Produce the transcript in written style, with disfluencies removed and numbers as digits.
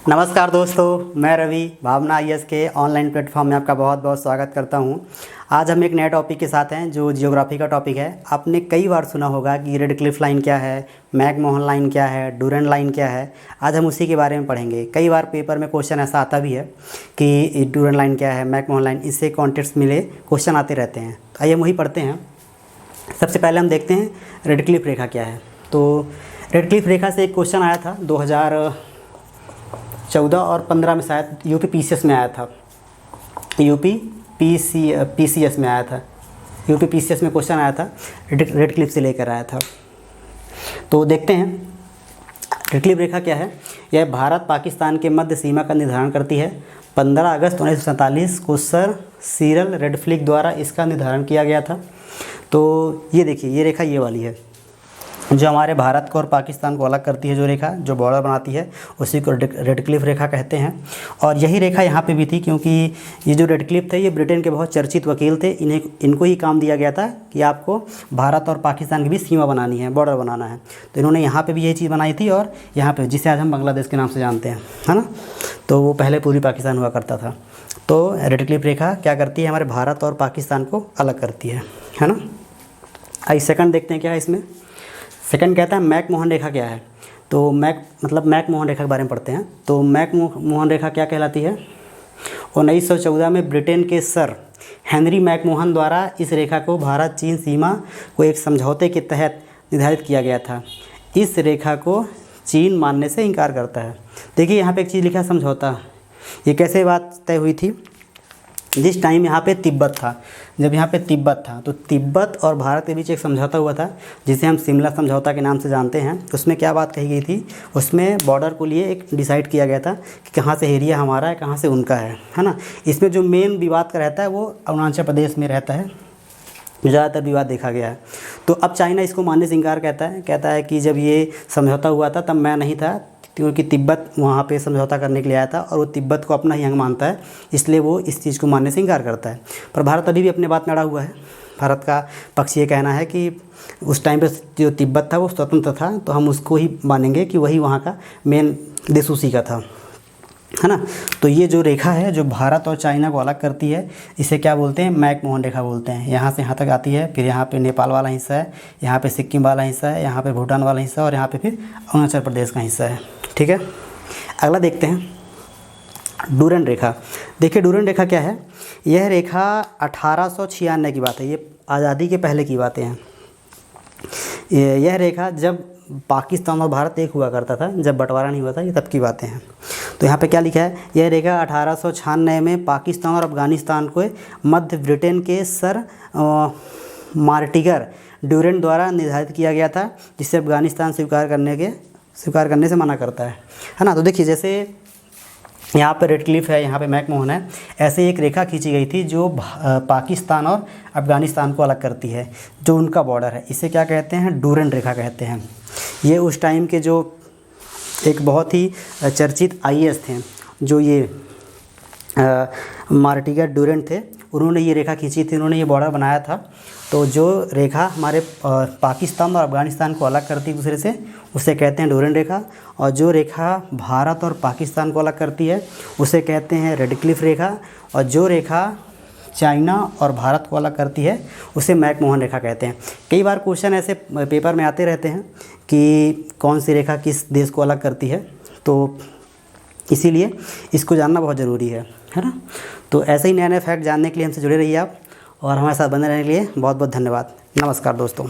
नमस्कार दोस्तों, मैं रवि भावना आईएएस के ऑनलाइन प्लेटफॉर्म में आपका बहुत बहुत स्वागत करता हूं। आज हम एक नए टॉपिक के साथ हैं जो जियोग्राफी का टॉपिक है। आपने कई बार सुना होगा कि रेड क्लिफ लाइन क्या है, मैक-मोहन लाइन क्या है, डुरैंड लाइन क्या है। आज हम उसी के बारे में पढ़ेंगे। कई बार पेपर में क्वेश्चन ऐसा आता भी है कि डुरैंड लाइन क्या है, मैक-मोहन लाइन, इससे कॉन्टेक्स्ट मिले क्वेश्चन आते रहते हैं। तो आइए हम वही पढ़ते हैं। सबसे पहले हम देखते हैं रेड क्लिफ रेखा क्या है। तो रेड क्लिफ रेखा से एक क्वेश्चन आया था 2014 और 15 में, शायद यूपी पीसीएस में आया था। पीसीएस में आया था। यूपी पीसीएस में क्वेश्चन आया था, रेड क्लिफ से लेकर आया था। तो देखते हैं रेड क्लिफ रेखा क्या है। यह भारत पाकिस्तान के मध्य सीमा का निर्धारण करती है। 15 अगस्त 1947 को सर सिरिल रैडक्लिफ द्वारा इसका निर्धारण किया गया था। तो ये देखिए, ये रेखा ये वाली है जो हमारे भारत को और पाकिस्तान को अलग करती है। जो रेखा जो बॉर्डर बनाती है उसी को रेड क्लिफ रेखा कहते हैं। और यही रेखा यहाँ पे भी थी, क्योंकि ये जो रेड क्लिफ थे ये ब्रिटेन के बहुत चर्चित वकील थे। इनको ही काम दिया गया था कि आपको भारत और पाकिस्तान की भी सीमा बनानी है, बॉर्डर बनाना है। तो इन्होंने यहाँ पर भी यही चीज़ बनाई थी, और यहाँ पर जिसे आज हम बांग्लादेश के नाम से जानते हैं, है ना। तो वो पहले पूरी पाकिस्तान हुआ करता था। तो रेड क्लिफ रेखा क्या करती है, हमारे भारत और पाकिस्तान को अलग करती है ना। आइए सेकंड देखते हैं क्या है इसमें। सेकंड कहता है मैक-मोहन रेखा क्या है। तो मैक-मोहन रेखा के बारे में पढ़ते हैं। तो मैक-मोहन रेखा क्या कहलाती है। 1914 में ब्रिटेन के सर हेनरी मैक-मोहन द्वारा इस रेखा को भारत चीन सीमा को एक समझौते के तहत निर्धारित किया गया था। इस रेखा को चीन मानने से इनकार करता है। देखिए यहाँ पे एक चीज़ लिखा है, समझौता। ये कैसे बात तय हुई थी। जिस टाइम यहाँ पे तिब्बत था, जब यहाँ पे तिब्बत था तो तिब्बत और भारत के बीच एक समझौता हुआ था जिसे हम शिमला समझौता के नाम से जानते हैं। उसमें क्या बात कही गई थी, उसमें बॉर्डर को लिए एक डिसाइड किया गया था कि कहाँ से एरिया हमारा है, कहाँ से उनका है ना। इसमें जो मेन विवाद का रहता है वो अरुणाचल प्रदेश में रहता है, ज़्यादातर विवाद देखा गया है। तो अब चाइना इसको मानने से इनकार कहता है कि जब ये समझौता हुआ था तब मैं नहीं था, क्योंकि तिब्बत वहाँ पे समझौता करने के लिए आया था और वो तिब्बत को अपना ही अंग मानता है, इसलिए वो इस चीज़ को मानने से इनकार करता है। पर भारत अभी भी अपने बात में अड़ा हुआ है। भारत का पक्ष ये कहना है कि उस टाइम पे जो तिब्बत था वो स्वतंत्र था, तो हम उसको ही मानेंगे कि वही वहाँ का मेन देश उसी का था, है ना। तो ये जो रेखा है जो भारत और चाइना को अलग करती है, इसे क्या बोलते हैं, मैक-मोहन रेखा बोलते हैं। यहाँ से यहाँ तक आती है, फिर यहाँ पे नेपाल वाला हिस्सा है, यहाँ पे सिक्किम वाला हिस्सा है, यहाँ पे भूटान वाला हिस्सा और यहाँ पे फिर अरुणाचल प्रदेश का हिस्सा है। ठीक है, अगला देखते हैं डुरैंड रेखा। देखिए डुरैंड रेखा क्या है। यह रेखा 1896 की बात है, ये आज़ादी के पहले की बातें हैं। यह रेखा जब पाकिस्तान और भारत एक हुआ करता था, जब बंटवारा नहीं हुआ था, ये तब की बातें हैं। तो यहाँ पे क्या लिखा है, यह रेखा 1896 में पाकिस्तान और अफगानिस्तान को मध्य ब्रिटेन के सर मार्टिगर डुरैंड द्वारा निर्धारित किया गया था, जिसे अफगानिस्तान स्वीकार करने से मना करता है ना। तो देखिए जैसे यहाँ पे रेड क्लिफ है, यहाँ पे मैक-मोहन है, ऐसे एक रेखा खींची गई थी जो पाकिस्तान और अफगानिस्तान को अलग करती है, जो उनका बॉर्डर है। इसे क्या कहते हैं, डुरैंड रेखा कहते हैं। ये उस टाइम के जो एक बहुत ही चर्चित आईएएस थे, जो ये मार्टिगर डुरैंड थे, उन्होंने ये रेखा खींची थी, उन्होंने ये बॉर्डर बनाया था। तो जो रेखा हमारे पाकिस्तान और अफगानिस्तान को अलग करती है दूसरे से, उसे कहते हैं डुरैंड रेखा। और जो रेखा भारत और पाकिस्तान को अलग करती है उसे कहते हैं रेड क्लिफ रेखा। और जो रेखा चाइना और भारत को अलग करती है उसे मैक-मोहन रेखा कहते हैं। कई बार क्वेश्चन ऐसे पेपर में आते रहते हैं कि कौन सी रेखा किस देश को अलग करती है, तो इसीलिए इसको जानना बहुत ज़रूरी है ना। तो ऐसे ही नए नए फैक्ट जानने के लिए हमसे जुड़े रहिए आप, और हमारे साथ बने रहने के लिए बहुत बहुत धन्यवाद। नमस्कार दोस्तों।